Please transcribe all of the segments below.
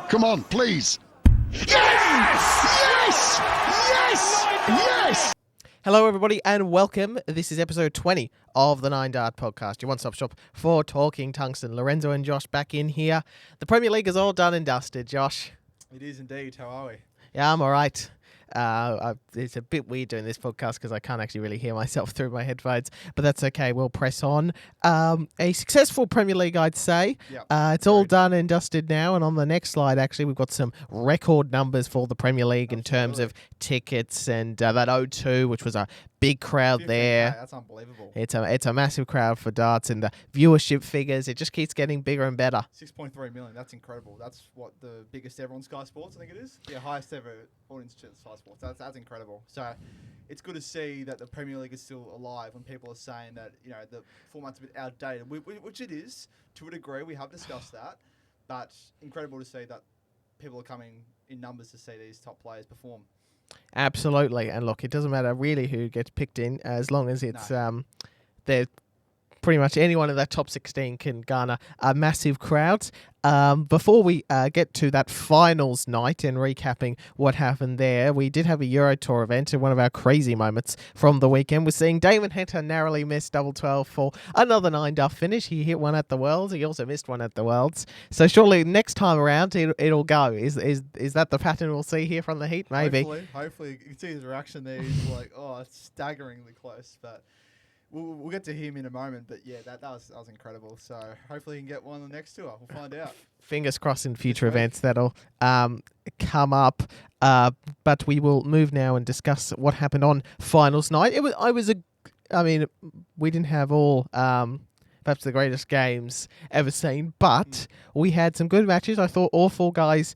Come on, please. Yes! Yes! Yes! Yes! Hello, everybody, and welcome. This is episode 20 of the Nine Dart Podcast, your one-stop shop for talking tungsten. Lorenzo and Josh back in here. The Premier League is all done and dusted, Josh. It is indeed. How are we? Yeah, I'm all right. It's a bit weird doing this podcast because I can't actually really hear myself through my headphones, but that's okay. We'll press on. A successful Premier League, I'd say. Yep. It's all done and dusted now, and on the next slide, actually, we've got some record numbers for the Premier League in terms of tickets and that O2, which was a big crowd there. That's unbelievable. It's a massive crowd for darts, and the viewership figures, it just keeps getting bigger and better. 6.3 million. That's incredible. That's what the biggest ever on Sky Sports, I think it is. Yeah, highest ever audience to Sky Sports. That's incredible. So it's good to see that the Premier League is still alive when people are saying that, you know, the format's a bit outdated, which it is to a degree. We have discussed that, but incredible to see that people are coming in numbers to see these top players perform. Absolutely, and look, it doesn't matter really who gets picked in, as long as it's they're pretty much anyone in that top 16 can garner a massive crowd. Before we get to that finals night and recapping what happened there, we did have a Euro Tour event, and one of our crazy moments from the weekend was seeing Damon Heta narrowly miss double 12 for another 9-duff finish. He hit one at the Worlds. He also missed one at the Worlds. So surely next time around it'll go. Is that the pattern we'll see here from the Heat? Maybe. Hopefully. You can see his reaction there. He's like, oh, it's staggeringly close, but we'll get to him in a moment, but yeah, that was incredible. So hopefully he can get one on the next tour. We'll find out. Fingers crossed in future events that'll come up. But we will move now and discuss what happened on finals night. We didn't have all perhaps the greatest games ever seen, but we had some good matches. I thought all four guys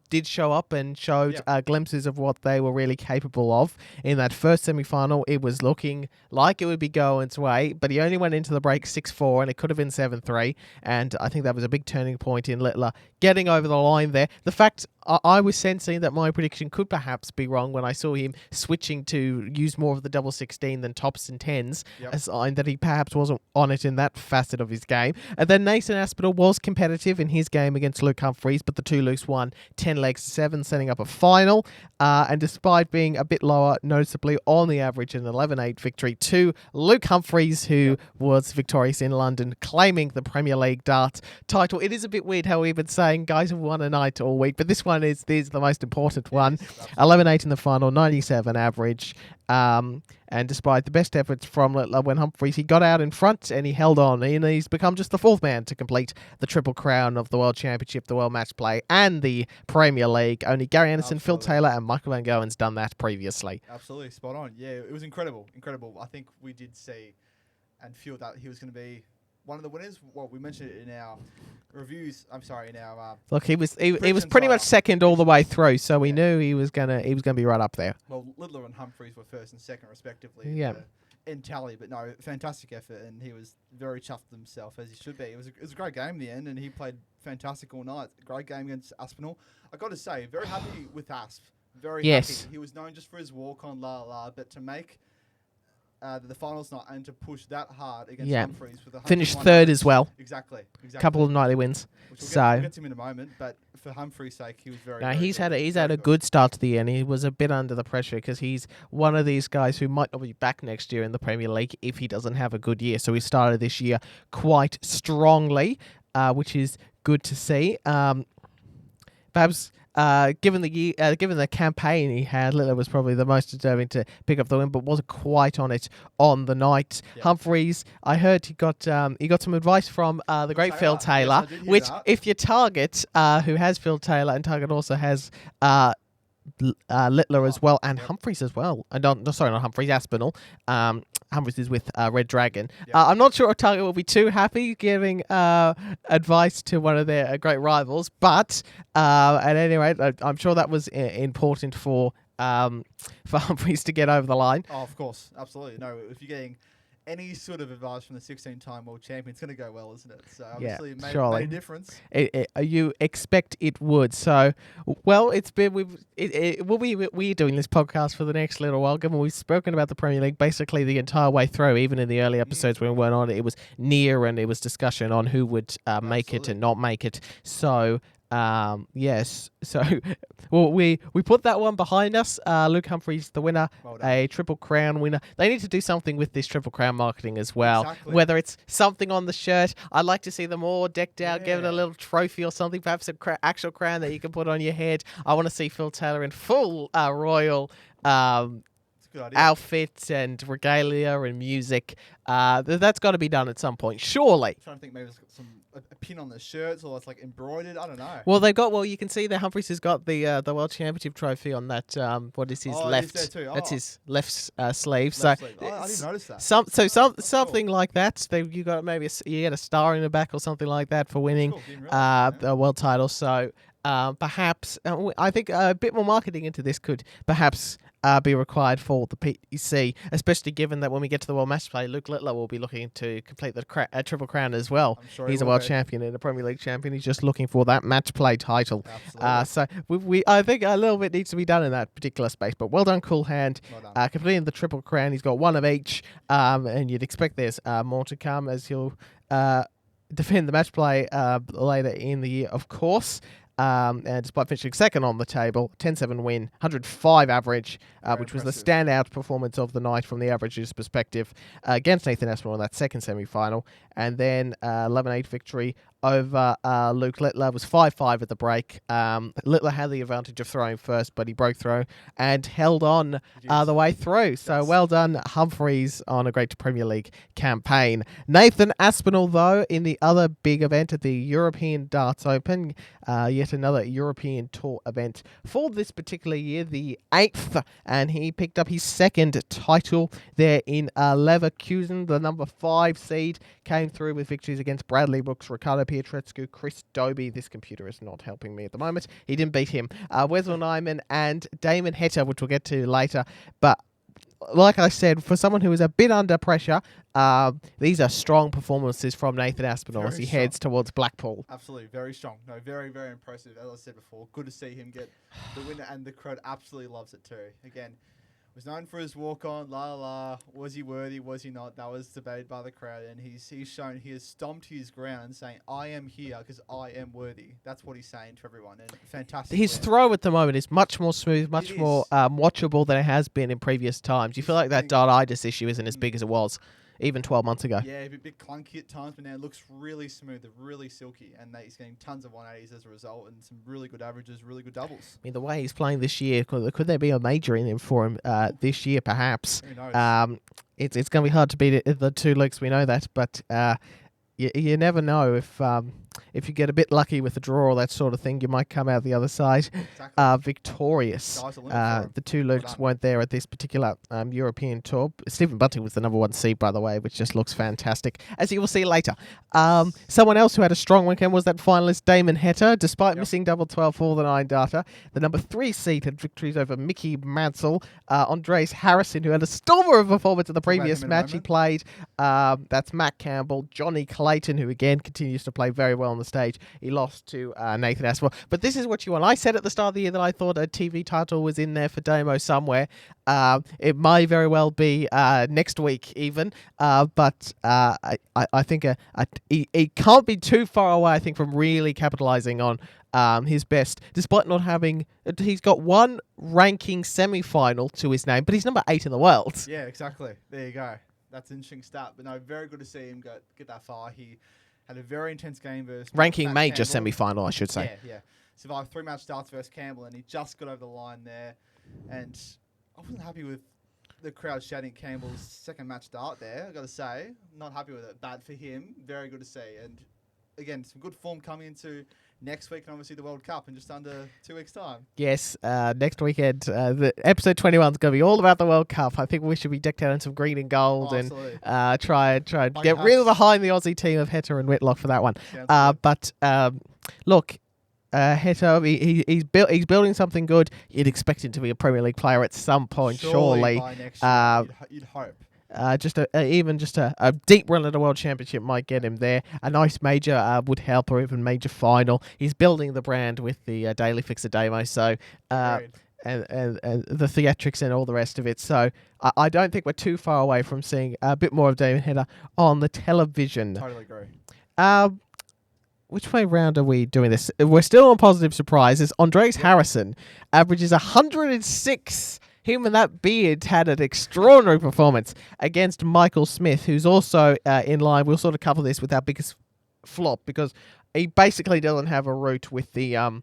did show up and showed glimpses of what they were really capable of. In that first semi-final, it was looking like it would be Gerwen's way, but he only went into the break 6-4, and it could have been 7-3, and I think that was a big turning point in Littler getting over the line there. The fact I was sensing that my prediction could perhaps be wrong when I saw him switching to use more of the double 16 than tops and tens, a sign that he perhaps wasn't on it in that facet of his game. And then Nathan Aspinall was competitive in his game against Luke Humphries, but the Toulouse won 10 legs to 7, setting up a final. And despite being a bit lower, noticeably on the average, an 11-8 victory to Luke Humphries, who was victorious in London, claiming the Premier League darts title. It is a bit weird how we've been saying guys have won a night all week, but this one is the most important one. 11-8 in the final, 97 average. And despite the best efforts from Littler when Humphries, he got out in front and he held on, and he's become just the fourth man to complete the triple crown of the World Championship, the World Match Play, and the Premier League. Only Gary Anderson, Phil Taylor, and Michael Van Gerwen's done that previously. Absolutely, spot on. Yeah, it was incredible. I think we did see and feel that he was going to be one of the winners. Well, we mentioned it in our reviews. Look, he was pretty much second all the way through, so we knew he was gonna be right up there. Well, Littler and Humphries were first and second respectively. Yeah. In tally, but no, fantastic effort, and he was very chuffed with himself, as he should be. It was a great game in the end, and he played fantastic all night. Great game against Aspinall. I got to say, very happy with Asp. Very happy. He was known just for his walk on but to make the finals night and to push that hard against Humphries with a finished third as well. Exactly. Couple of nightly wins. We'll get to him in a moment, but for Humphries' sake, he was very. No, very he's good. had a good start to the year, and he was a bit under the pressure because he's one of these guys who might not be back next year in the Premier League if he doesn't have a good year. So he started this year quite strongly, which is good to see. Perhaps. Given the campaign he had, Littler was probably the most deserving to pick up the win, but wasn't quite on it on the night. Yep. Humphries, I heard he got some advice from the great Phil Taylor, which if your Target, who has Phil Taylor, and Target also has Littler as well, and Humphries as well. Not Humphries, Aspinall. Humphries is with Red Dragon. Yep. I'm not sure if Target will be too happy giving advice to one of their great rivals, but at any rate, I'm sure that was important for Humphries to get over the line. Oh, of course, absolutely. No, if you're getting any sort of advice from the 16-time world champion, it's going to go well, isn't it? So obviously it made a difference. You expect it would. So, well, we'll be doing this podcast for the next little while, given we've spoken about the Premier League basically the entire way through, even in the early episodes when we weren't on it. It was near, and it was discussion on who would make it and not make it. So Yes. So, well, we put that one behind us. Luke Humphries, the winner, Well done. a Triple Crown winner. They need to do something with this Triple Crown marketing as well. Exactly. Whether it's something on the shirt, I'd like to see them all decked out, give it a Yeah. little trophy or something, perhaps a actual crown that you can put on your head. I want to see Phil Taylor in full royal It's a good idea. outfit and regalia and music. That's got to be done at some point, surely. Trying to think, maybe it's got a pin on the shirts, or it's like embroidered. I don't know. Well, they got. Well, you can see that Humphries has got the World Championship trophy on that. What is his Oh, it is left? there too. That's Oh. his left sleeve. Left So sleeve. Oh, I didn't notice that. something like that. You got maybe you get a star in the back or something like that for winning Cool. Didn't realise that, a world title. So perhaps I think a bit more marketing into this could perhaps be required for the PEC, especially given that when we get to the World Match Play, Luke Littler will be looking to complete the Triple Crown as well. I'm sure He's he a will world be. champion and a Premier League champion. He's just looking for that match play title. Absolutely. So I think a little bit needs to be done in that particular space. But well done, Cool Hand. Well done. Completing the Triple Crown. He's got one of each, and you'd expect there's more to come as he'll defend the match play later in the year, of course. And despite finishing second on the table, 10-7 win, 105 average, which was the impressive. standout performance of the night from the averages perspective against Nathan Aspinall in that second semi-final. And then 11-8 victory over Luke Littler. Was 5-5 at the break. Littler had the advantage of throwing first, but he broke through and held on the way through. So well done, Humphries, on a great Premier League campaign. Nathan Aspinall, though, in the other big event at the European Darts Open, yet another European Tour event for this particular year, the 8th, and he picked up his second title there in Leverkusen. The number 5 seed came through with victories against Bradley Brooks, Ricardo Pietreczku, Chris Dobie. This computer is not helping me at the moment. He didn't beat him. Wesel Nyman and Damon Heta, which we'll get to later. But like I said, for someone who is a bit under pressure, these are strong performances from Nathan Aspinall as he Very heads towards Blackpool. Absolutely, very strong. No, very, very impressive. As I said before, good to see him get the winner, and the crowd absolutely loves it too. Again, was known for his walk on, la la la. Was he worthy? Was he not? That was debated by the crowd, and he's shown he has stomped his ground and saying, "I am here because I am worthy." That's what he's saying to everyone, and fantastic. His win. throw at the moment is much more smooth, much It more is. watchable than it has been in previous times. You feel like that Think- dartitis issue isn't as big as it was even 12 months ago. Yeah, a bit clunky at times, but now it looks really smooth, really silky, and he's getting tons of 180s as a result, and some really good averages, really good doubles. I mean, the way he's playing this year, could there be a major in him for him this year, perhaps? Who knows? It's going to be hard to beat the 2 Lukes, we know that, but you never know if you get a bit lucky with the draw or that sort of thing, you might come out the other side Exactly. victorious. Sky's the limit for him. The 2 Well Lukes done. weren't there at this particular European tour. Stephen Bunting was the number 1 seed, by the way, which just looks fantastic, as you will see later. Someone else who had a strong weekend was that finalist Damon Heta, despite missing double 12 for the 9 data. The number 3 seed had victories over Mickey Mansell, Andreas Harrysson, who had a stormer of a performance in the previous him in a match he played. That's Matt Campbell, Johnny Clayton, who again continues to play very well on the stage. He lost to Nathan Aspinall. But this is what you want. I said at the start of the year that I thought a TV title was in there for Damo somewhere. It may very well be next week even. But I think he can't be too far away, I think, from really capitalising on his best, despite not having... He's got 1 ranking semi-final to his name, but he's number 8 in the world. Yeah, exactly. There you go. That's an interesting stat. But no, very good to see him get that far. He had a very intense game versus Ranking Matt major Campbell. semi-final, I should say. Yeah. Survived 3 match starts versus Campbell, and he just got over the line there. And I wasn't happy with the crowd shouting Campbell's second match start there. I got to say, not happy with it. Bad for him. Very good to see. And again, some good form coming into next week, and obviously the World Cup in just under 2 weeks' time. Yes, next weekend, the episode 21 is going to be all about the World Cup. I think we should be decked out in some green and gold and Absolutely. try and Like get hats. real behind the Aussie team of Heta and Whitlock for that one. Sounds good. But look, Heta, he's building something good. You'd expect him to be a Premier League player at some point, surely. By next year, you'd hope. Just a deep run at a world championship might get him there. A nice major would help, or even major final. He's building the brand with the Daily Fixer Demo, so Agreed. and the theatrics and all the rest of it. So I don't think we're too far away from seeing a bit more of David Heta on the television. Totally agree. which way round are we doing this? We're still on positive surprises. Andreas Harrysson averages 106. Him and that beard had an extraordinary performance against Micheal Smith, who's also in line. We'll sort of cover this with our biggest flop because he basically doesn't have a route with the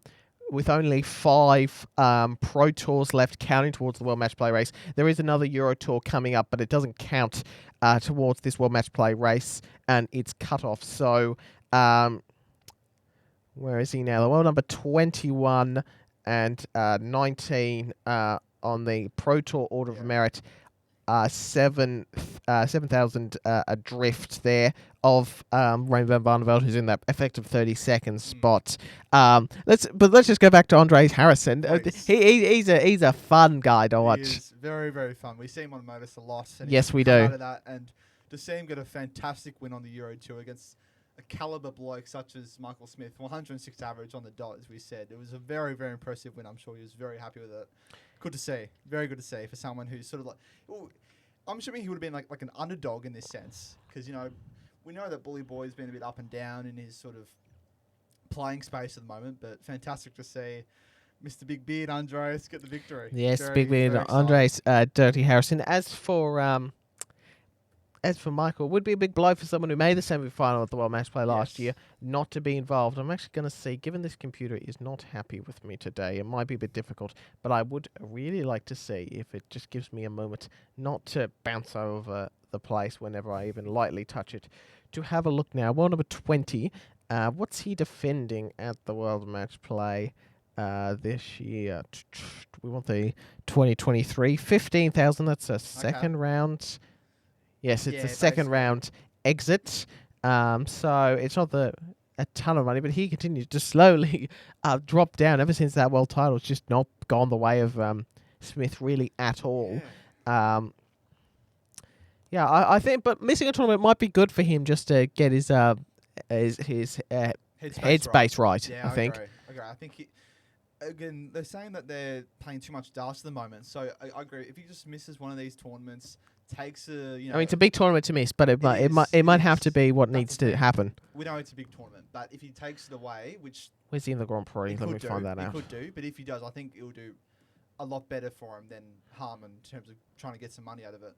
with only 5 Pro Tours left, counting towards the World Match Play race. There is another Euro Tour coming up, but it doesn't count towards this World Match Play race, and it's cut off. So, where is he now? The world number 21 and 19 on the Pro Tour Order of Merit. 7,000 adrift there of Rainbow van der Velde, who's in that effective 32nd spot. Let's just go back to Andreas Harrysson. He's a fun guy to watch. He is very, very fun. We see him on Modus a lot. And yes, we do. Out of that, and to see him get a fantastic win on the Euro Tour against a caliber bloke such as Micheal Smith, 106 average on the dot, as we said. It was a very, very impressive win. I'm sure he was very happy with it. Good to see. Very good to see for someone who's sort of like... Well, I'm assuming he would have been like an underdog in this sense. Because, we know that Bullyboy's been a bit up and down in his sort of playing space at the moment. But fantastic to see Mr. Big Beard Andreas get the victory. Yes, Big Beard Andreas Dirty Harrysson. As for Micheal, would be a big blow for someone who made the semi-final at the World Match Play last year not to be involved. I'm actually going to see, given this computer is not happy with me today, it might be a bit difficult, but I would really like to see if it just gives me a moment not to bounce over the place whenever I even lightly touch it, to have a look now. World number 20, what's he defending at the World Match Play this year? We want the 2023, 15,000, that's a second round... Yes, it's a second round exit. So it's not a ton of money, but he continues to slowly drop down ever since that world title. It's just not gone the way of Smith really at all. I think, but missing a tournament might be good for him just to get his headspace right. Yeah, I think. Agree. I think again, they're saying that they're playing too much darts at the moment. So I agree. If he just misses one of these tournaments, takes a I mean, it's a big tournament to miss, but it might have to be what needs to happen. We know it's a big tournament, but if he takes it away, which where's he in the Grand Prix? Let me find that out. He could do, but if he does, I think it will do a lot better for him than harm in terms of trying to get some money out of it.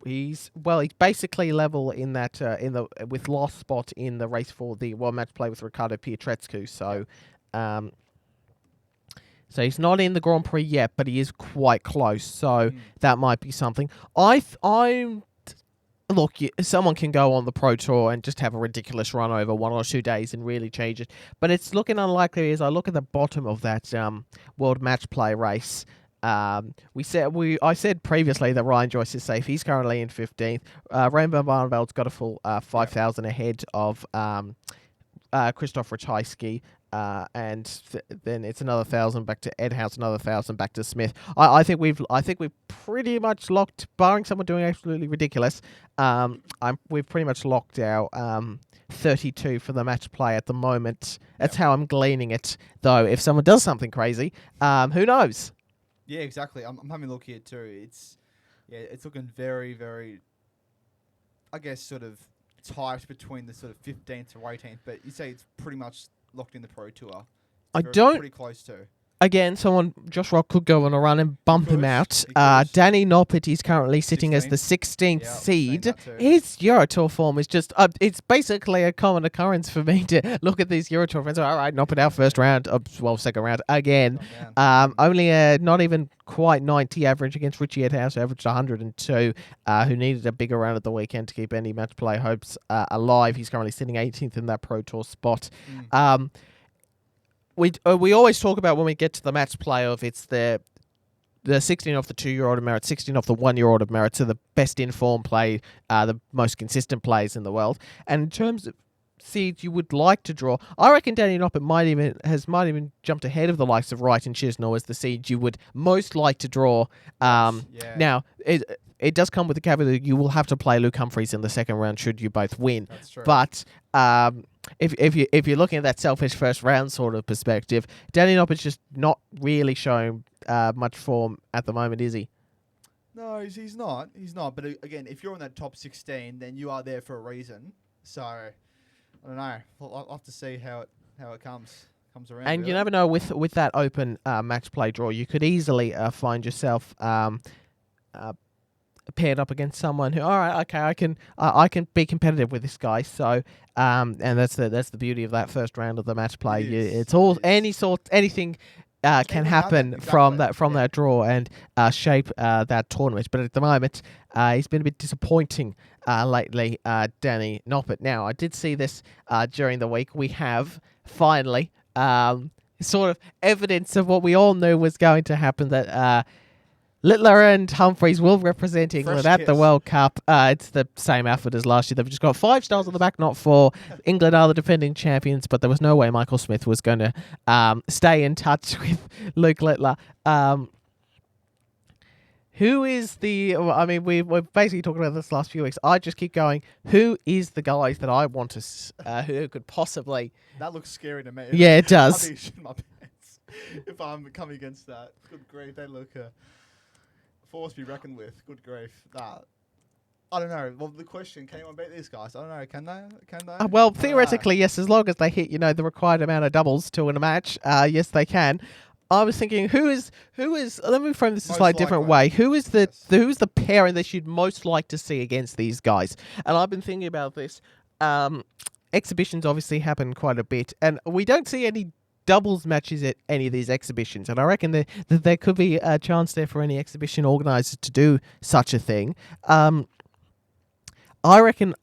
He's basically level in that with last spot in the race for the World Match Play with Riccardo Pietrezcu. So. So he's not in the Grand Prix yet, but he is quite close. So that might be something. Look, someone can go on the Pro Tour and just have a ridiculous run over 1 or 2 days and really change it. But it's looking unlikely as I look at the bottom of that World Match Play race. I said previously that Ryan Joyce is safe. He's currently in 15th. Rainbow van der Velde's got a full 5,000 ahead of Krzysztof Ratajski. And then it's another 1,000 back to Edhouse, another 1,000 back to Smith. I think we've pretty much locked, barring someone doing absolutely ridiculous. We've pretty much locked our 32 for the match play at the moment. That's how I'm gleaning it. Though, if someone does something crazy, who knows? Yeah, exactly. I'm having a look here too. It's looking very, very, I guess, sort of tight between the sort of 15th to 18th. But you say it's pretty much locked in the Pro Tour. Pretty close to. Again, Josh Rock could go on a run and bump him out. Danny Noppert is currently sitting as the 16th seed. His Euro Tour form is just, it's basically a common occurrence for me to look at these Euro Tour friends. All right, Noppert out first round, second round again. Only not even quite 90 average against Richie Edhouse, who averaged 102, who needed a bigger round at the weekend to keep any match play hopes alive. He's currently sitting 18th in that Pro Tour spot. We always talk about when we get to the match play of it's the 16 off the 2-year-old of merit, 16 off the 1-year-old of merit, so the best informed play, the most consistent players in the world. And in terms of seeds you would like to draw, I reckon Danny Noppert might even jumped ahead of the likes of Wright and Chisnell as the seeds you would most like to draw. Now, it does come with the caveat that you will have to play Luke Humphries in the second round should you both win. That's true. But if you're looking at that selfish first round sort of perspective, Danny Noppert's just not really showing much form at the moment, is he? No, he's not. He's not. But again, if you're in that top 16, then you are there for a reason. So I don't know. I'll have to see how it comes around. And you really. never know with that open match play draw, you could easily find yourself paired up against someone who, all right, okay, I can be competitive with this guy. So, and that's the beauty of that first round of the match play. It's all anything. Can happen from that draw and shape that tournament. But at the moment, he's been a bit disappointing lately, Danny Noppert. Now, I did see this during the week. We have finally sort of evidence of what we all knew was going to happen, that Littler and Humphries will represent England at the World Cup. It's the same effort as last year. They've just got 5 stars on the back, not 4. England are the defending champions, but there was no way Michael Smith was going to stay in touch with Luke Littler. Who is the... I mean, we're basically talking about this last few weeks. I just keep going, who is the guys that I want to... who could possibly... That looks scary to me. Yeah, it does. I'd be shitting my pants if I'm coming against that. Good grief, they look... force to be reckoned with. Good grief. That I don't know. Well, the question: can anyone beat these guys? I don't know. Can they? Can they? Well, theoretically, yes. As long as they hit, the required amount of doubles to win a match, yes, they can. I was thinking, who is? Let me frame this a slightly different way. Who's the pairing that you'd most like to see against these guys? And I've been thinking about this. Exhibitions obviously happen quite a bit, and we don't see any doubles matches at any of these exhibitions, and I reckon that there could be a chance there for any exhibition organisers to do such a thing. I reckon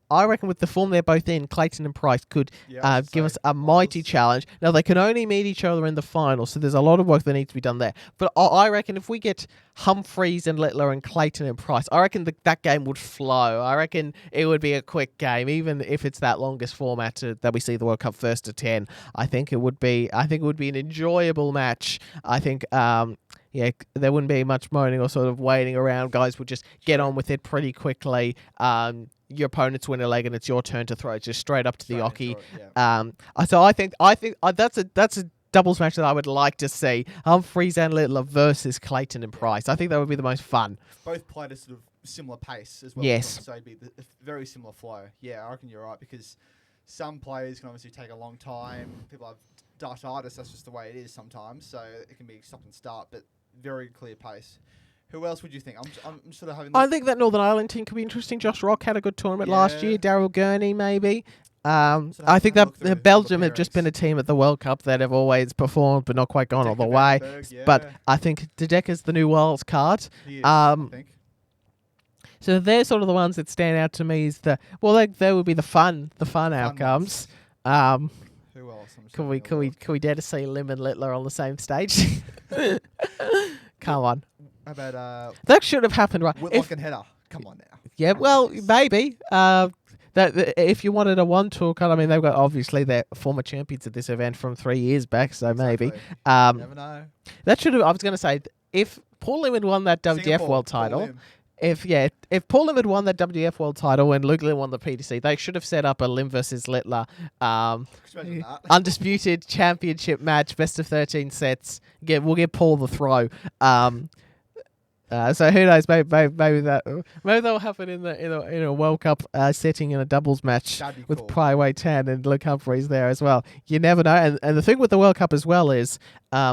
with the form they're both in, Clayton and Price could give us a mighty challenge. Now, they can only meet each other in the final, so there's a lot of work that needs to be done there. But I reckon if we get Humphries and Littler and Clayton and Price, I reckon that game would flow. I reckon it would be a quick game, even if it's that longest format that we see the World Cup first to 10. I think it would be an enjoyable match. I think there wouldn't be much moaning or sort of waiting around. Guys would just get on with it pretty quickly. Your opponents win a leg and it's your turn to throw it just straight up to the ocky. So I think that's a doubles match that I would like to see. Humphries and Littler versus Clayton and Price. I think that would be the most fun. Both played a sort of similar pace as well. Yes. So it'd be a very similar flow. Yeah, I reckon you're right, because some players can obviously take a long time. People have dartitis. That's just the way it is sometimes. So it can be stop and start, but very clear pace. Who else would you think? I'm sort of having... I think that Northern Ireland team could be interesting. Josh Rock had a good tournament last year. Daryl Gurney, maybe. I think that Belgium have just been a team at the World Cup that have always performed but not quite gone all the way. But I think Dedeka's the new wild card. He is, I think. So they're sort of the ones that stand out to me as they would be the fun outcomes. Who else? Can we dare to see Lim and Littler on the same stage? Come on. How about that should have happened, right? Whitlock and Heta. Come on now. Yeah, well, maybe. That if you wanted a one-tour cut, I mean, they've got obviously they're former champions at this event from 3 years back, so maybe. Never know. That should have. I was going to say, if Paul Lim had won that WDF World title, if Paul Lim had won that WDF World title and Luke Lim won the PDC, they should have set up a Lim versus Littler undisputed championship match, best of 13 sets. We'll get Paul the throw. So who knows? Maybe that'll happen in a World Cup setting in a doubles match with Pry Wei Tan and Luke Humphries there as well. You never know. And the thing with the World Cup as well is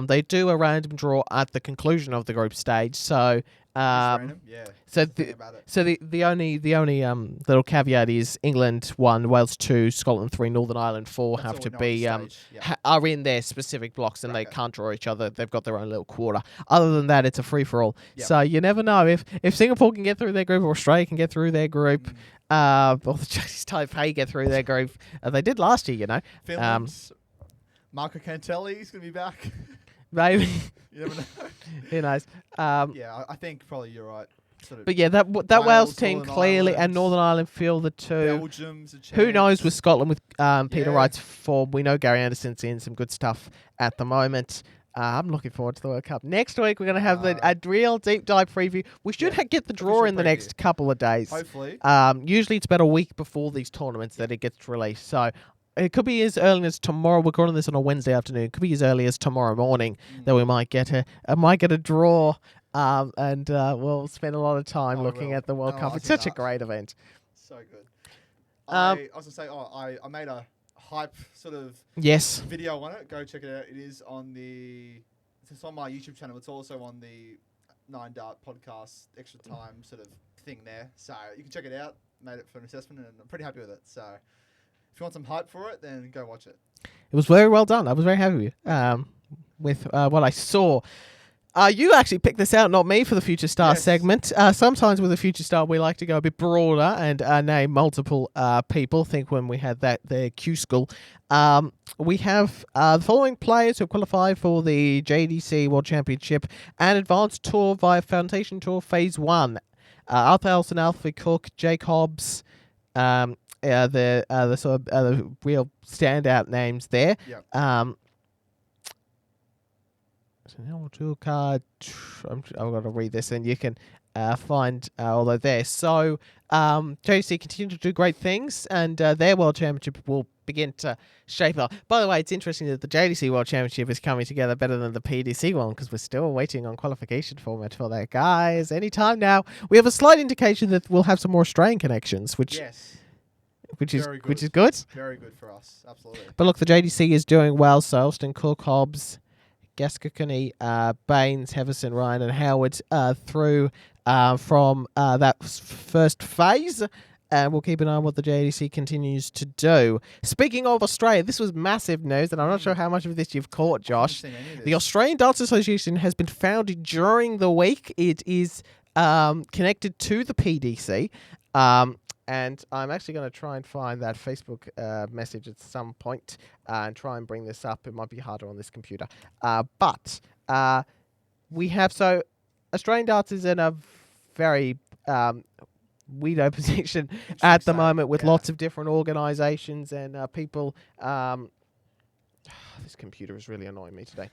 they do a random draw at the conclusion of the group stage. So the only little caveat is England 1, Wales 2, Scotland 3, Northern Ireland 4 have to be are in their specific blocks and they can't draw each other. They've got their own little quarter. Other than that, it's a free for all. Yep. So you never know if Singapore can get through their group or Australia can get through their group. Or the Chinese Taipei get through their group. They did last year, Finland, Marco Cantelli's going to be back. Maybe. You never know. Who knows? I think probably you're right. But yeah, that Wales team clearly and Northern Ireland feel the two. Belgium's a chance. Who knows with Scotland with Peter Wright's form? We know Gary Anderson's in some good stuff at the moment. I'm looking forward to the World Cup. Next week, we're going to have a real deep dive preview. We should get the draw in the next couple of days. Hopefully. Usually it's about a week before these tournaments that it gets released. So it could be as early as tomorrow. We're recording this on a Wednesday afternoon. It could be as early as tomorrow morning that we might get a draw. And we'll spend a lot of time looking at the World Cup. It's such a great event. So good. I was going to say, I made a hype sort of Yes. video on it, go check it out. It is on it's on my YouTube channel. It's also on the 9 Dart podcast extra time sort of thing there. So you can check it out. Made it for an assessment and I'm pretty happy with it. So if you want some hype for it, then go watch it. It was very well done. I was very happy with what I saw. You actually picked this out, not me, for the Future Star segment. Sometimes with the Future Star, we like to go a bit broader and name multiple people. Think when we had their Q School. We have the following players who have qualified for the JDC World Championship and Advanced Tour via Foundation Tour Phase 1. Arthur Elson, Alfie Cook, Jake Hobbs, the sort of the real standout names there. Yep. I've got to read this and you can find all of there. So JDC continue to do great things and their World Championship will begin to shape up. By the way, it's interesting that the JDC World Championship is coming together better than the PDC one because we're still waiting on qualification format for that. Guys, anytime now. We have a slight indication that we'll have some more Australian connections, which is good. Very good for us, absolutely. But look, the JDC is doing well. So Elston, Cook, Hobbs, Gascoigne, Baines, Heverson, Ryan and Howard through from that first phase. And we'll keep an eye on what the JDC continues to do. Speaking of Australia, this was massive news, and I'm not sure how much of this you've caught, Josh. The Australian Darts Association has been founded during the week. It is connected to the PDC. And I'm actually going to try and find that Facebook message at some point and try and bring this up. It might be harder on this computer. But we have... So Australian Darts is in a very weirdo position at the moment with lots of different organisations and people... this computer is really annoying me today.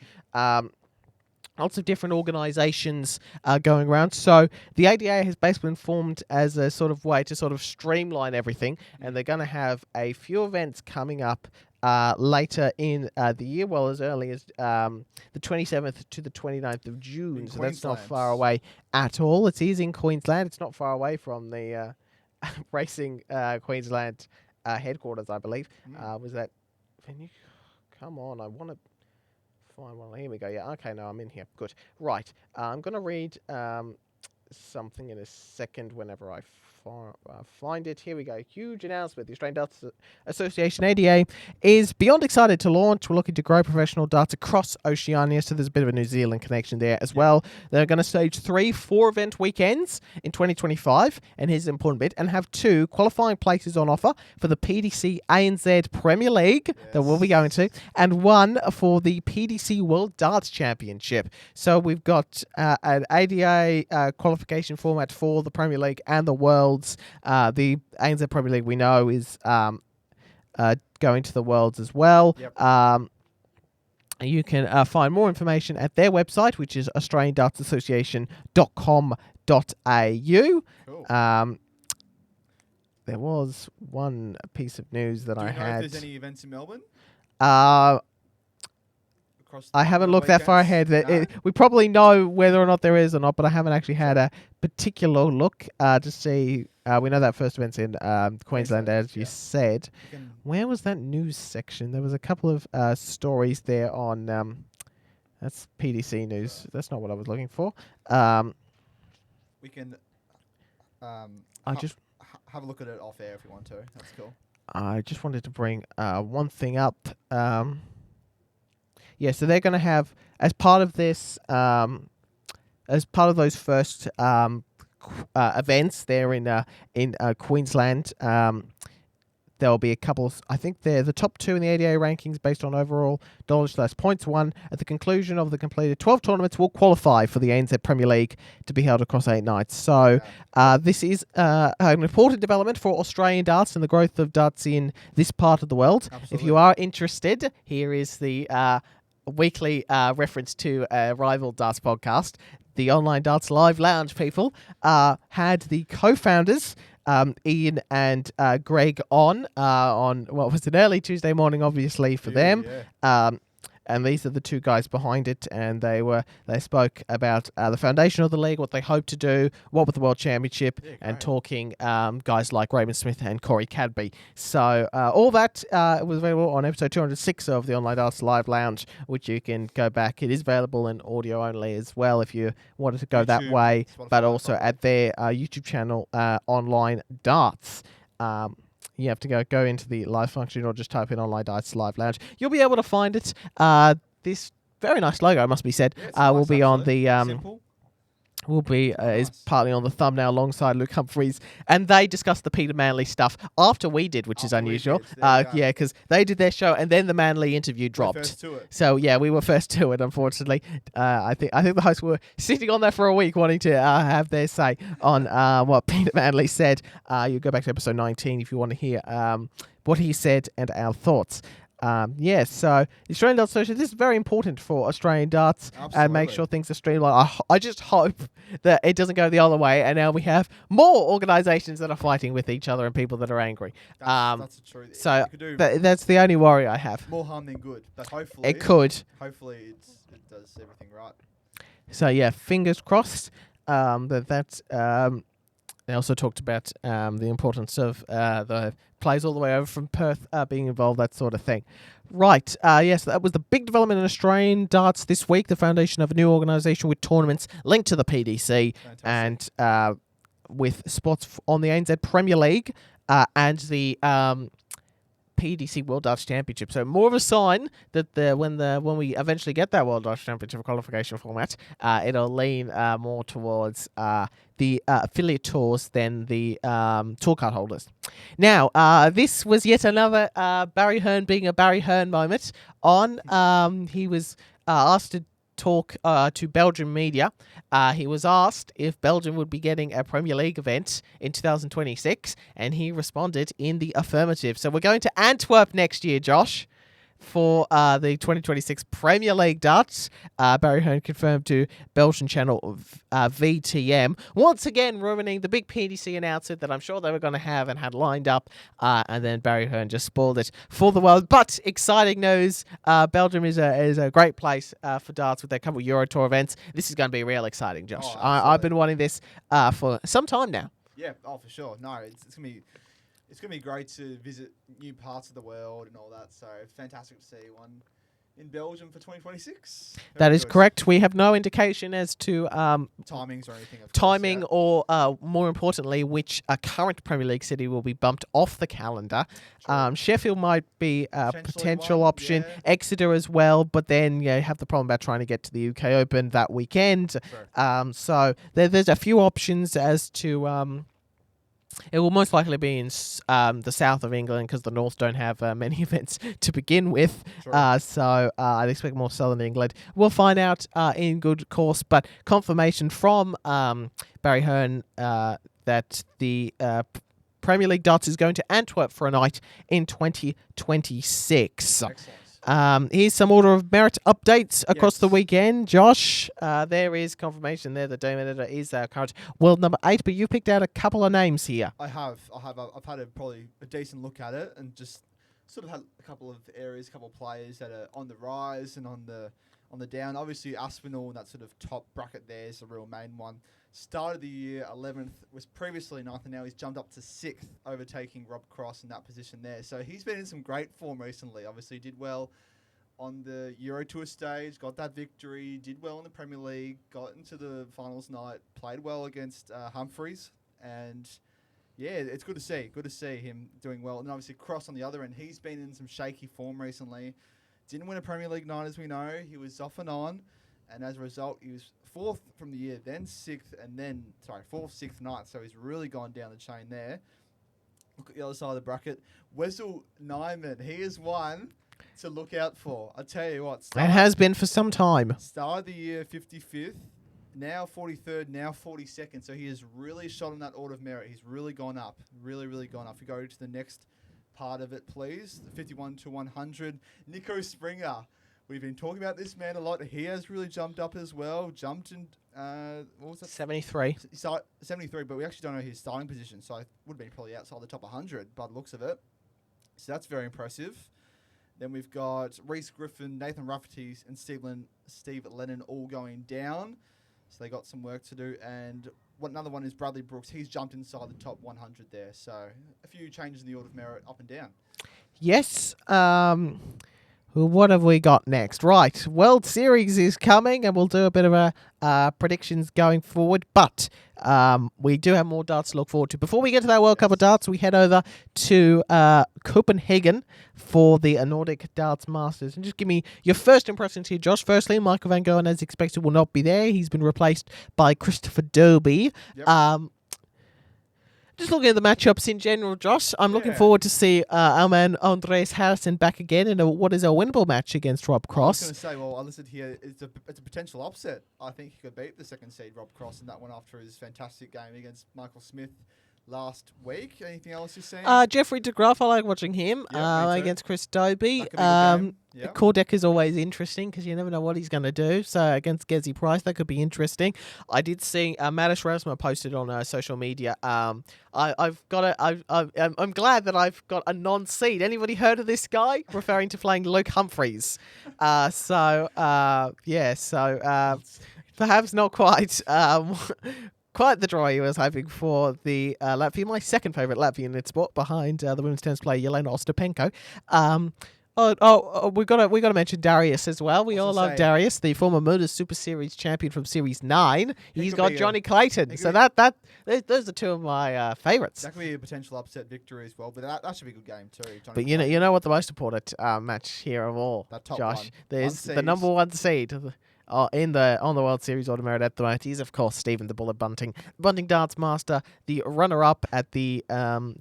Lots of different organisations going around. So the ADA has basically been formed as a sort of way to sort of streamline everything, and they're going to have a few events coming up later in the year, well, as early as the 27th to the 29th of June. So that's not far away at all. It is in Queensland. It's not far away from the Racing Queensland headquarters, I believe. Was that venue? Come on, I want to... Well, here we go. Yeah, okay, no, I'm in here. Good. Right. I'm going to read something in a second whenever I find it. Here we go. Huge announcement. The Australian Darts Association, ADA, is beyond excited to launch. We're looking to grow professional darts across Oceania, so there's a bit of a New Zealand connection there as well. They're going to stage 3 4-event weekends in 2025, and here's the important bit, and have 2 qualifying places on offer for the PDC ANZ Premier League that we'll be going to, and 1 for the PDC World Darts Championship. So we've got an ADA qualification format for the Premier League and the Worlds. The ANZ Premier League we know is going to the Worlds as well. Yep. You can find more information at their website, which is australiandartsassociation.com.au. Cool. There was one piece of news that I had. Do you know if there's any events in Melbourne? I haven't looked that far ahead. No? We probably know whether or not there is or not, but I haven't actually had a particular look to see. We know that first event's in Queensland, as you said. Where was that news section? There was a couple of stories there on... that's PDC news. That's not what I was looking for. We can just have a look at it off air if you want to. That's cool. I just wanted to bring one thing up. Yeah, so they're going to have, as part of this, as part of those first events there in Queensland, there'll be a couple, I think they're the top 2 in the ADA rankings based on overall dollars/points won. At the conclusion of the completed 12 tournaments will qualify for the ANZ Premier League to be held across 8 nights. So this is an important development for Australian darts and the growth of darts in this part of the world. Absolutely. If you are interested, here is the... weekly reference to a rival darts podcast. The Online Darts Live Lounge people had the co-founders Ian and Greg on what was an early Tuesday morning, obviously for them. and these are the two guys behind it, and they spoke about the foundation of the league, what they hope to do, what with the World Championship, and talking guys like Raymond Smith and Corey Cadby. So all that was available on episode 206 of the Online Darts Live Lounge, which you can go back. It is available in audio only as well if you wanted to go that way, Spotify, but also at their YouTube channel, Online Darts. You have to go into the live function or just type in Online Darts Live Lounge. You'll be able to find it. This very nice logo, must be said, will be on the is partly on the thumbnail alongside Luke Humphries, and they discussed the Peter Manley stuff after we did, which is unusual. Because they did their show and then the Manley interview dropped. First to it. So yeah, we were first to it. Unfortunately, I think the hosts were sitting on there for a week, wanting to have their say on what Peter Manley said. You go back to episode 19 if you want to hear what he said and our thoughts. So the Australian Darts Association, this is very important for Australian darts. Absolutely. And make sure things are streamlined. I just hope that it doesn't go the other way, and now we have more organisations that are fighting with each other and people that are angry. That's the truth. So that's the only worry I have. More harm than good, but hopefully it could. Hopefully it does everything right. So yeah, fingers crossed. They also talked about the importance of the players all the way over from Perth being involved, that sort of thing. Right, yes, that was the big development in Australian darts this week, the foundation of a new organisation with tournaments linked to the PDC. Fantastic. And with spots on the ANZ Premier League and the PDC World Darts Championship. So more of a sign that when we eventually get that World Darts Championship qualification format, it'll lean more towards the affiliate tours than the tour card holders. Now, this was yet another Barry Hearn being a Barry Hearn moment. He was asked to talk to Belgian media. He was asked if Belgium would be getting a Premier League event in 2026, and he responded in the affirmative. So we're going to Antwerp next year, Josh, for the 2026 Premier League darts. Barry Hearn confirmed to Belgian channel VTM. Once again, ruining the big PDC announcement that I'm sure they were going to have and had lined up. And then Barry Hearn just spoiled it for the world. But exciting news. Belgium is a great place for darts with their couple of Euro Tour events. This is going to be real exciting, Josh. I've been wanting this for some time now. Yeah, for sure. No, it's going to be... It's going to be great to visit new parts of the world and all that. So fantastic to see one in Belgium for 2026. That is correct. We have no indication as to timings or anything. Timing or, more importantly, which current Premier League city will be bumped off the calendar. Sheffield might be a potential option. Yeah. Exeter as well. But then you have the problem about trying to get to the UK Open that weekend. So there's a few options as to... It will most likely be in the south of England because the north don't have many events to begin with. So I'd expect more southern England. We'll find out in good course, but confirmation from Barry Hearn that the Premier League darts is going to Antwerp for a night in 2026. Excellent. Here's some order of merit updates across the weekend. Josh, there is confirmation there that Damon Heta is our current world number 8, but you picked out a couple of names here. I've had probably a decent look at it and just sort of had a couple of areas, a couple of players that are on the rise and on the down. Obviously, Aspinall in that sort of top bracket there is the real main one. Started the year 11th, was previously 9th, and now he's jumped up to 6th, overtaking Rob Cross in that position there. So he's been in some great form recently. Obviously, did well on the Euro Tour stage, got that victory, did well in the Premier League, got into the finals night, played well against Humphries, and yeah, it's good to see him doing well. And obviously, Cross on the other end, he's been in some shaky form recently. Didn't win a Premier League night, as we know. He was off and on. And as a result, he was 4th from the year, then 6th, and then, 4th, 6th, 9th. So he's really gone down the chain there. Look at the other side of the bracket. Wessel Nyman, he is one to look out for. I tell you what. It has been for some time. Started the year 55th, now 43rd, now 42nd. So he has really shot on that order of merit. He's really gone up. Really, really gone up. If we go to the next part of it, please. 51 to 100. Nico Springer. We've been talking about this man a lot. He has really jumped up as well. Jumped in, what was that? 73. 73, but we actually don't know his starting position, so it would have been probably outside the top 100 by the looks of it. So that's very impressive. Then we've got Reese Griffin, Nathan Rafferty, and Steve Lennon all going down. So they got some work to do. And another one is Bradley Brooks. He's jumped inside the top 100 there. So a few changes in the order of merit up and down. Yes. What have we got next? Right, World Series is coming, and we'll do a bit of a predictions going forward. But we do have more darts to look forward to. Before we get to that World Cup of Darts, we head over to Copenhagen for the Nordic Darts Masters. And just give me your first impressions here, Josh. Firstly, Michael van Gerwen, as expected, will not be there. He's been replaced by Christopher Dobie. Yep. Just looking at the matchups in general, Josh, I'm looking forward to see our man Andreas Harrysson back again in what is a winnable match against Rob Cross. I was going to say, well, I listed here, it's a potential upset. I think he could beat the second seed Rob Cross in that one after his fantastic game against Michael Smith last week. Anything else you're seeing? Jeffrey DeGraff, I like watching him against Chris Dobie. Cordek is always interesting because you never know what he's going to do. So against Gezi Price, that could be interesting. I did see Mattis Rasma posted on social media. I'm glad that I've got a non-seed. Anybody heard of this guy? Referring to playing Luke Humphries. Perhaps not quite. Quite the draw he was hoping for the Latvia, my second favourite Latvian in sport, behind the women's tennis player Jelena Ostapenko. We got to mention Darius as well. We all love Darius, the former Muda Super Series champion from Series 9. He's got Johnny Clayton, so those are two of my favourites. That could be a potential upset victory as well, but that should be a good game too. But you know what the most important match here of all, Josh? There's the number one seed. On the World Series Order Merit at the moment is, of course, Stephen the Bullet Bunting Darts Master, the runner-up at the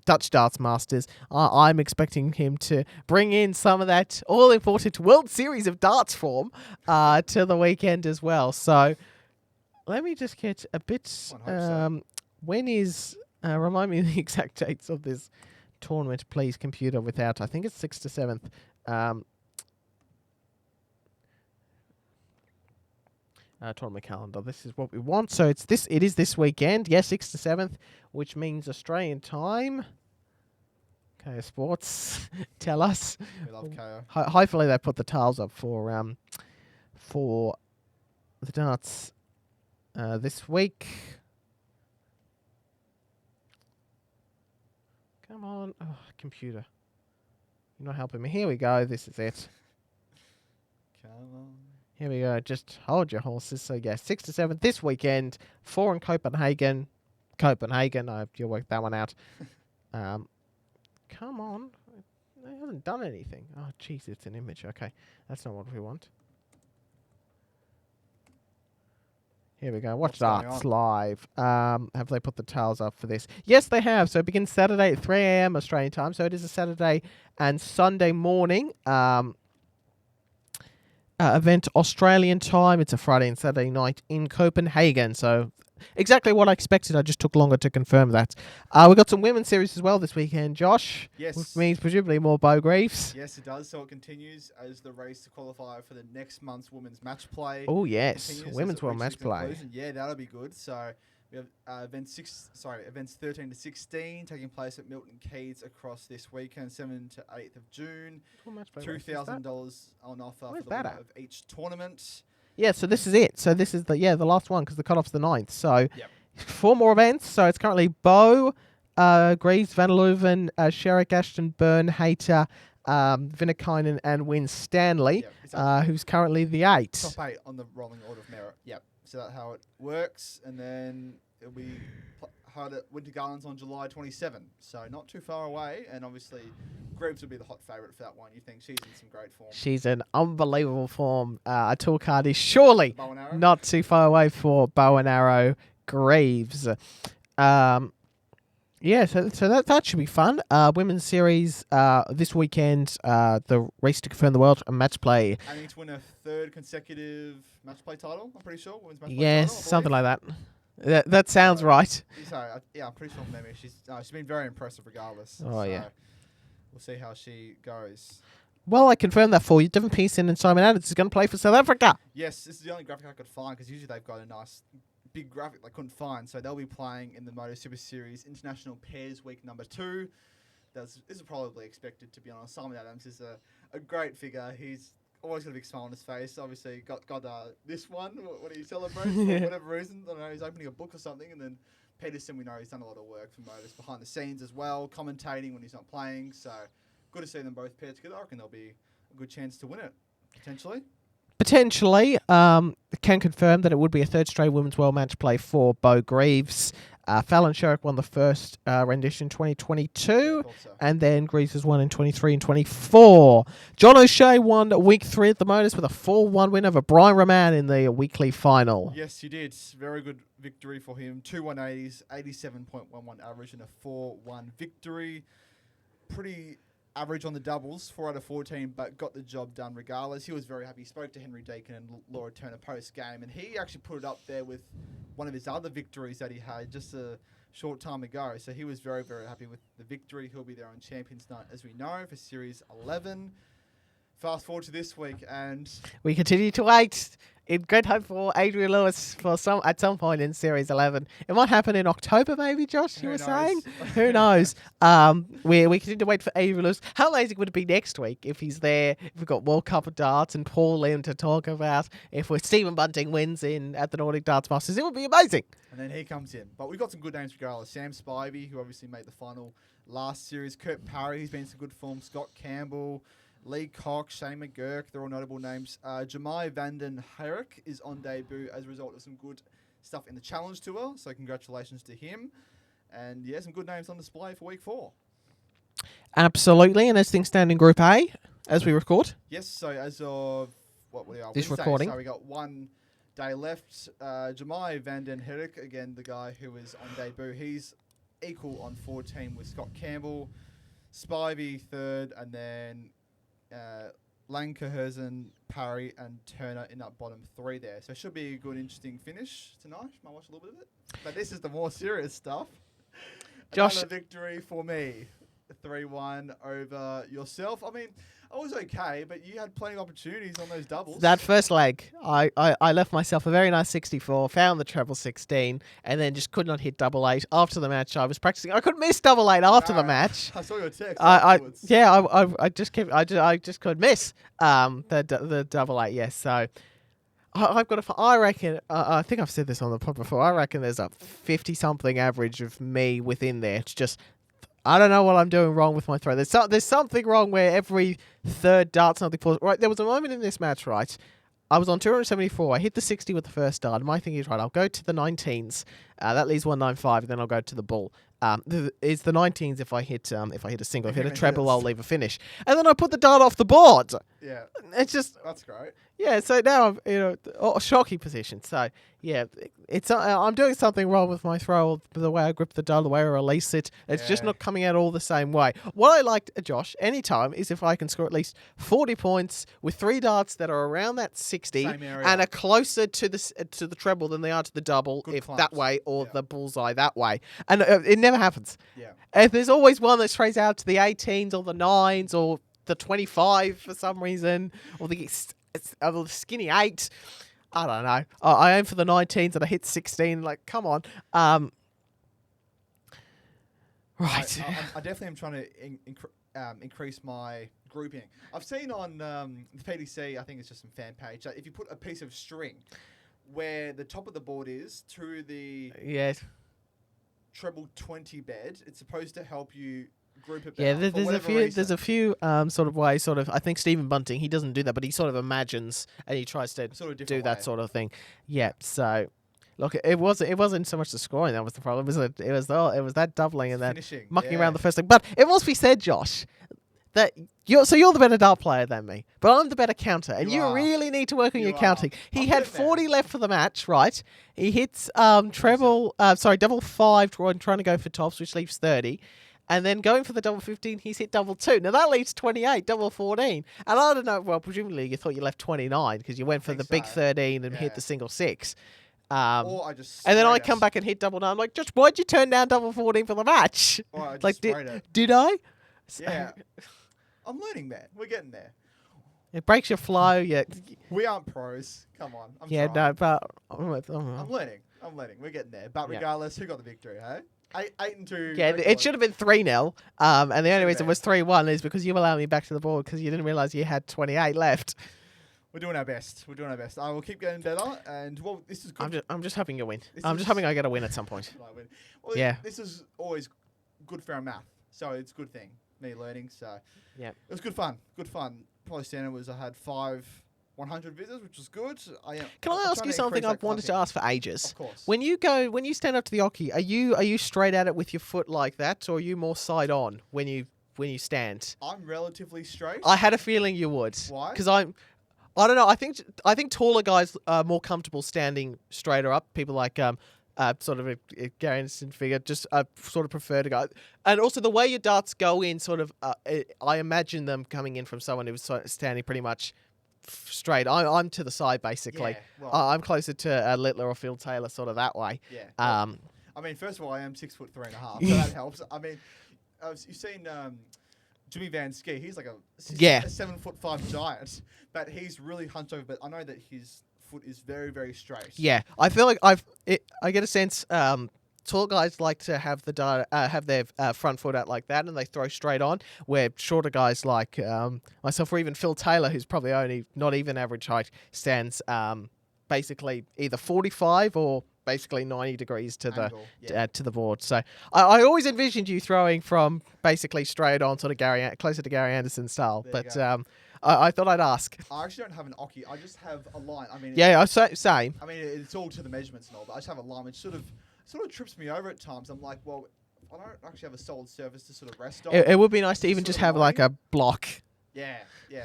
Dutch Darts Masters. I'm expecting him to bring in some of that all-important World Series of Darts form to the weekend as well. So let me just get a bit... when is... remind me of the exact dates of this tournament, please, computer, I think it's 6th to 7th. Tournament calendar. This is what we want. So it is this weekend. Yes, 6th to 7th, which means Australian time. KO Sports, tell us. We love KO. Hopefully they put the tiles up for the darts this week. Come on, computer. You're not helping me. Here we go. This is it. Come on. Here we go. Just hold your horses. So, yeah, 6th to 7th this weekend. 4 in Copenhagen. You'll work that one out. Come on. They haven't done anything. Oh, jeez, it's an image. Okay, that's not what we want. Here we go. Watch Darts live. Have they put the tiles up for this? Yes, they have. So it begins Saturday at 3 a.m. Australian time. So it is a Saturday and Sunday morning. Event Australian time. It's a Friday and Saturday night in Copenhagen. So exactly what I expected. I just took longer to confirm that. We've got some women's series as well this weekend, Josh. Yes. Which means presumably more Bo Greaves. Yes, it does. So it continues as the race to qualify for the next month's women's match play. Oh, yes. Women's World Match Play. Yeah, that'll be good. So we have events 13 to 16 taking place at Milton Keynes across this weekend, 7 to 8th of June. $2,000 on offer for the winner of each tournament. Yeah, so this is it. So this is the last one because the cutoff's the 9th. So 4 more events. So it's currently Bo, Greaves, Van Leuven, Sherrick, Ashton, Byrne, Heta, Vinnekainen, and Win Stanley, who's currently the 8. Top 8 on the rolling order of merit. Yep. So that's how it works. And then it'll be held at Winter Gardens on July 27. So not too far away. And obviously, Greaves will be the hot favourite for that one. You think she's in some great form? She's in unbelievable form. A tool card is surely not too far away for Bow and Arrow Greaves. Yeah, so that should be fun. Women's series this weekend. The race to confirm the world match play. Aiming to win a 3rd consecutive match play title. I'm pretty sure. Women's match play title, something like that. That sounds right. Yeah, I'm pretty sure from memory. She's been very impressive regardless. Oh, yeah. We'll see how she goes. Well, I confirmed that for you. Devon Pearson and Simon Adams is going to play for South Africa. Yes, this is the only graphic I could find because usually they've got a nice big graphic they couldn't find. So they'll be playing in the Moto Super Series International Pairs Week number 2. This is probably expected, to be honest. Simon Adams is a great figure. He's always got a big smile on his face. Obviously, got this one. What do you celebrate for whatever reason? I don't know. He's opening a book or something, and then Peterson, we know he's done a lot of work for Modus behind the scenes as well, commentating when he's not playing. So good to see them both paired together. I reckon there'll be a good chance to win it potentially. Potentially, can confirm that it would be a third straight Women's World Match play for Bo Greaves. Fallon Sherrick won the first rendition 2022, and then Greaves has won in 23 and 24. John O'Shea won week 3 at the Modus with a 4-1 win over Brian Roman in the weekly final. Yes, he did. Very good victory for him. 2 180s, 87.11 average, and a 4-1 victory. Pretty average on the doubles, 4 out of 14, but got the job done regardless. He was very happy. He spoke to Henry Deacon and Laura Turner post-game, and he actually put it up there with one of his other victories that he had just a short time ago. So he was very, very happy with the victory. He'll be there on Champions Night, as we know, for Series 11. Fast forward to this week, and we continue to wait in great hope for Adrian Lewis at some point in Series 11. It might happen in October, maybe, Josh, you were saying? Who knows? We continue to wait for Adrian Lewis. How amazing would it be next week if he's there, if we've got World Cup of Darts and Paul Lim to talk about, if Stephen Bunting wins at the Nordic Darts Masters? It would be amazing. And then he comes in. But we've got some good names regardless. Sam Spivey, who obviously made the final last series. Kurt Parry, who's been in some good form. Scott Campbell. Lee Cox, Shane McGurk, they're all notable names. Jamai Vanden Heyrick is on debut as a result of some good stuff in the Challenge Tour, so congratulations to him. And yeah, some good names on display for week 4. Absolutely, and as things stand in Group A, as we record. Yes, so as of this Wednesday, recording. So we got 1 day left. Jamai Vanden Heyrick, again, the guy who is on debut, he's equal on 14 with Scott Campbell. Spivey third, and then Lancahersen, Parry, and Turner in that bottom 3 there. So it should be a good, interesting finish tonight. Might watch a little bit of it. But this is the more serious stuff. Josh, another victory for me. 3-1 over yourself. I mean, I was okay, but you had plenty of opportunities on those doubles. that first leg, I left myself a very nice 64, found the treble 16, and then just could not hit double 8. After the match, I was practicing. I couldn't miss double 8 after the match. I saw your text. I just couldn't miss the double 8. Yes, so I've got a. I reckon. I think I've said this on the pod before. I reckon there's a 50-something average of me within there. It's just, I don't know what I'm doing wrong with my throw. There's something wrong where every third dart something falls. Right, there was a moment in this match, right? I was on 274. I hit the 60 with the first dart. My thing is, right, I'll go to the 19s. That leaves 195, and then I'll go to the bull. It's the 19s if I hit a single. If I hit a treble, I'll leave a finish. And then I put the dart off the board. Yeah. It's just... That's great. Yeah, so now I'm a shocking position. So yeah, it's I'm doing something wrong with my throw, the way I grip the dart, the way I release it. It's just not coming out all the same way. What I like, Josh, anytime is if I can score at least 40 points with 3 darts that are around that 60 and are closer to the treble than they are to the double, Good if clumps. that way, or the bullseye that way. And it never happens. Yeah. If there's always one that strays out to the 18s or the 9s or the 25 for some reason, or the skinny 8. I don't know. I aim for the 19s and I hit 16. Like, come on. Right. I definitely am trying to increase my grouping. I've seen on the PDC, I think it's just some fan page, that if you put a piece of string where the top of the board is to the treble 20 bed, it's supposed to help you group it better. Yeah, there's a few sort of ways. Sort of, I think Stephen Bunting, he doesn't do that, but he sort of imagines and he tries to do that sort of thing. Yeah. So, look, it wasn't so much the scoring that was the problem. It was that doubling and that finishing, mucking around the first thing. But it must be said, Josh, that you're the better dart player than me, but I'm the better counter, and you really need to work on your counting. He had 40 left for the match, right? He hits double 5 trying to go for tops, which leaves 30. And then going for the double 15, he's hit double 2. Now that leaves 28, double 14. And I don't know, well, presumably you thought you left 29 because you went for the big 13 and hit the single 6. And then I come back and hit double 9. I'm like, Josh, why'd you turn down double 14 for the match? Did I? Yeah. I'm learning, man. We're getting there. It breaks your flow. Yeah. We aren't pros. Come on. I'm learning. I'm learning. We're getting there. But regardless, who got the victory, hey? 8-2. Yeah, it should have been 3-0. And the only reason it was 3-1 is because you allowed me back to the board because you didn't realise you had 28 left. We're doing our best. I will keep getting better. And, well, this is good. I'm just hoping you win. I'm just hoping I get a win at some point. Well, yeah. This is always good for our math. So it's a good thing. Me learning. So yeah, it was good fun. Probably standard was I had 5 100 visitors, which was good. Can I ask you something I've wanted to ask for ages? Of course. When you stand up to the oche, are you straight at it with your foot like that, or are you more side on when you stand? I'm relatively straight. I had a feeling you would. Why? Because I don't know. I think taller guys are more comfortable standing straighter up. People like sort of a Gary Anderson figure just sort of prefer to go. And also the way your darts go in, sort of, I imagine them coming in from someone who's standing pretty much straight. I'm to the side basically. Yeah, well, I'm closer to Littler or Phil Taylor, sort of that way. Yeah. I mean, first of all, I am 6'3.5", so that helps. I mean, you've seen Jimmy Van Ski. He's like a 7'5" giant, but he's really hunched over. But I know that his foot is very, very straight. Yeah, I feel like I get a sense. Tall guys like to have have their front foot out like that, and they throw straight on. Where shorter guys like myself, or even Phil Taylor, who's probably only not even average height, stands basically either 45 or basically 90 degrees to Angle, to the board. So I always envisioned you throwing from basically straight on, sort of closer to Gary Anderson style. There But I thought I'd ask. I actually don't have an oche. I just have a line. I mean, Same. I mean, it's all to the measurements and all, but I just have a line which sort of trips me over at times. I'm like, well, I don't actually have a solid surface to sort of rest on. It would be nice to even just have like a block. Yeah.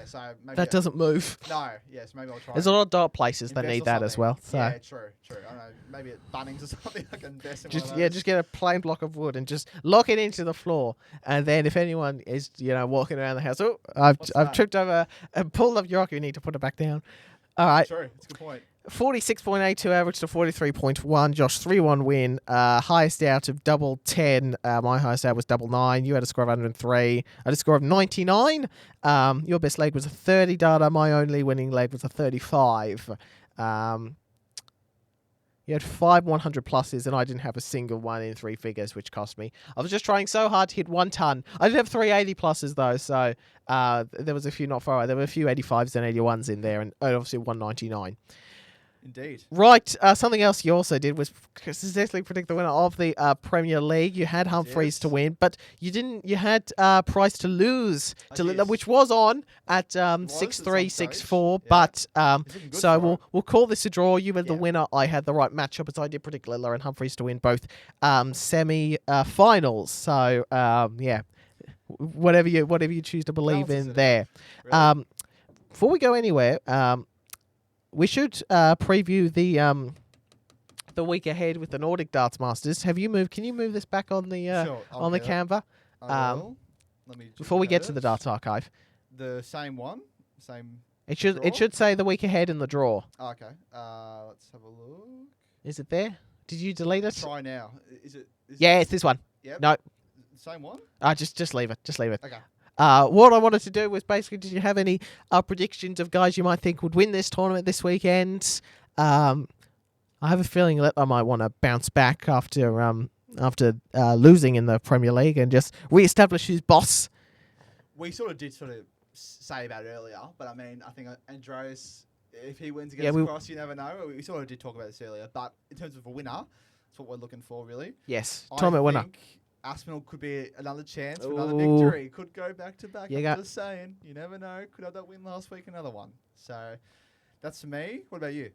So maybe that doesn't move. No. Yes, maybe I'll try. There's a lot of dart places that need that as well. So. Yeah, true. I don't know. Maybe at Bunnings or something. I can invest in one of those. Just get a plain block of wood and just lock it into the floor. And then if anyone is walking around the house, I've tripped over and pulled up your rock, you need to put it back down. All right. True. That's a good point. 46.82 average to 43.1. Josh, 3-1 win. Highest out of double 10. My highest out was double 9. You had a score of 103. I had a score of 99. Your best leg was a 30 darter. My only winning leg was a 35. You had 5 100 pluses, and I didn't have a single one in 3 figures, which cost me. I was just trying so hard to hit 1 ton. I did have 3 80 pluses, though, so there was a few not far away. There were a few 85s and 81s in there, and obviously 199. Indeed. Right. Something else you also did was successfully predict the winner of the Premier League. You had Humphries to win, but you didn't. You had Price to lose, which was on at 6-3, 6-4. Yeah. But so we'll call this a draw. You were the winner. I had the right matchup, as I did predict Littler and Humphries to win both semi-finals. So whatever you choose to believe in there. Really? Before we go anywhere. We should preview the week ahead with the Nordic Darts Masters. Have you moved? Can you move this back on the on the Canva? Let me before we get to the Darts Archive. The same one, same. It should say the week ahead in the draw. Oh, okay. Let's have a look. Is it there? Did you delete it? Try now. Is it? It's this one. Yep. No. Same one. Just leave it. Just leave it. Okay. What I wanted to do was basically, did you have any predictions of guys you might think would win this tournament this weekend? I have a feeling that I might want to bounce back after losing in the Premier League and just re-establish who's boss. We did say about it earlier, but I mean, I think Andreas, if he wins against Cross, you never know. We sort of did talk about this earlier, but in terms of a winner, that's what we're looking for, really. Yes, tournament winner. Aspinall could be another chance for another victory. Could go back to back. I'm just saying. You never know. Could have that win last week, another one. So that's for me. What about you?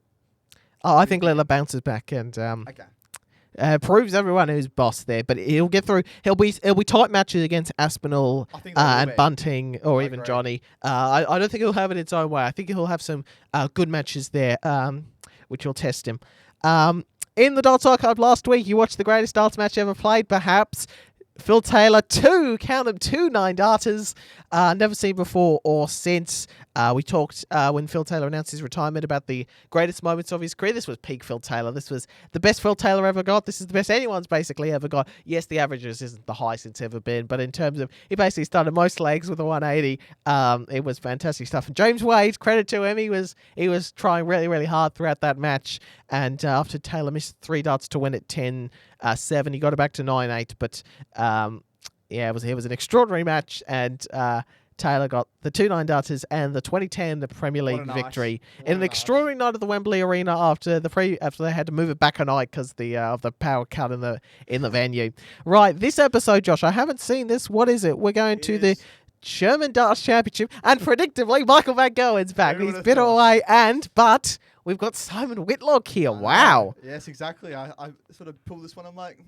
Oh, I think Littler bounces back and proves everyone who's boss there. But he'll get through. It'll be tight matches against Aspinall and Bunting or even Johnny. I don't think he'll have it its own way. I think he'll have some good matches there, which will test him. In the Darts Archive last week, you watched the greatest darts match ever played, perhaps. Phil Taylor, 2 9 darters, never seen before or since. We talked when Phil Taylor announced his retirement about the greatest moments of his career. This was peak Phil Taylor. This was the best Phil Taylor ever got. This is the best anyone's basically ever got. Yes, the averages isn't the highest it's ever been, but in terms of, he basically started most legs with a 180. It was fantastic stuff. And James Wade, credit to him, he was trying really, really hard throughout that match. And after Taylor missed 3 darts to win it 10-7, he got it back to 9-8. But it was an extraordinary match, and Taylor got the 2 9-darters and the 2010 Premier League victory in an extraordinary night at the Wembley Arena after they had to move it back a night because of the power cut in the venue. Right, this episode, Josh, I haven't seen this. What is it? We're going to the German Darts Championship, and predictably, Michael van Gerwen's back. He's been away, but we've got Simon Whitlock here. Wow. Yes, exactly. I sort of pulled this one. I'm like,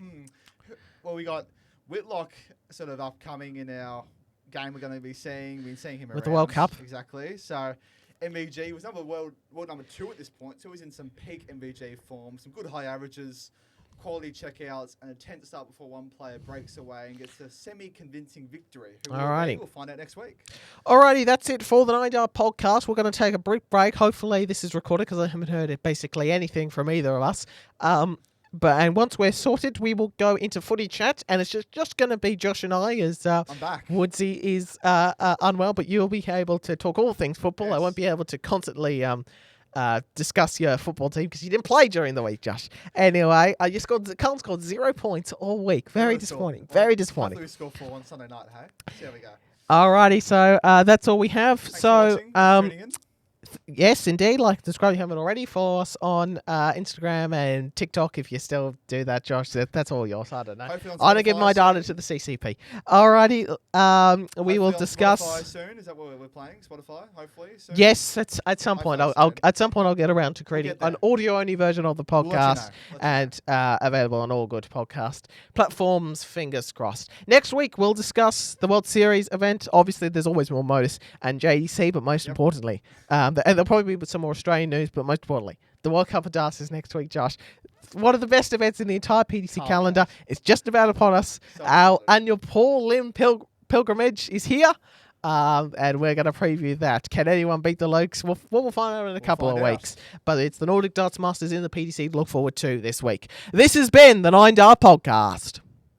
Well, we got Whitlock sort of upcoming in our game we're going to be seeing. We've been seeing him with the World Cup. Exactly. So MVG was world number 2 at this point, so he's in some peak MVG form, some good high averages, quality checkouts, and a 10 to start before one player breaks away and gets a semi-convincing victory. Alrighty. We'll find out next week. Alrighty, that's it for the 9-Yard podcast. We're going to take a brief break. Hopefully this is recorded because I haven't heard basically anything from either of us. And once we're sorted, we will go into footy chat, and it's just going to be Josh and I, as I'm back. Woodsy is unwell, but you'll be able to talk all things football. Yes. I won't be able to constantly discuss your football team because you didn't play during the week, Josh. Anyway, Carlton scored 0 points all week. Very disappointing. Very disappointing. Hopefully we score 4 on Sunday night, hey? So there we go. Alrighty, so that's all we have. Thanks so for watching, tuning in. Yes, indeed. Like described, you haven't already. Follow us on Instagram and TikTok if you still do that, Josh. That's all yours. I don't know. I don't give my data to the CCP. Alrighty. We will discuss. Spotify soon. Is that what we're playing? Spotify, hopefully. Soon? Yes, at some point. I'll get around to creating an audio-only version of the podcast and available on all good podcast platforms. Fingers crossed. Next week we'll discuss the World Series event. Obviously, there's always more Modus and JDC, but most importantly, and there'll probably be some more Australian news, but most importantly, the World Cup of Darts is next week, Josh. One of the best events in the entire PDC calendar. It's just about upon us. Our annual Paul Lim pilgrimage is here, and we're going to preview that. Can anyone beat the Lokes? We'll find out in a couple of weeks. But it's the Nordic Darts Masters in the PDC to look forward to this week. This has been the 9 Dart Podcast.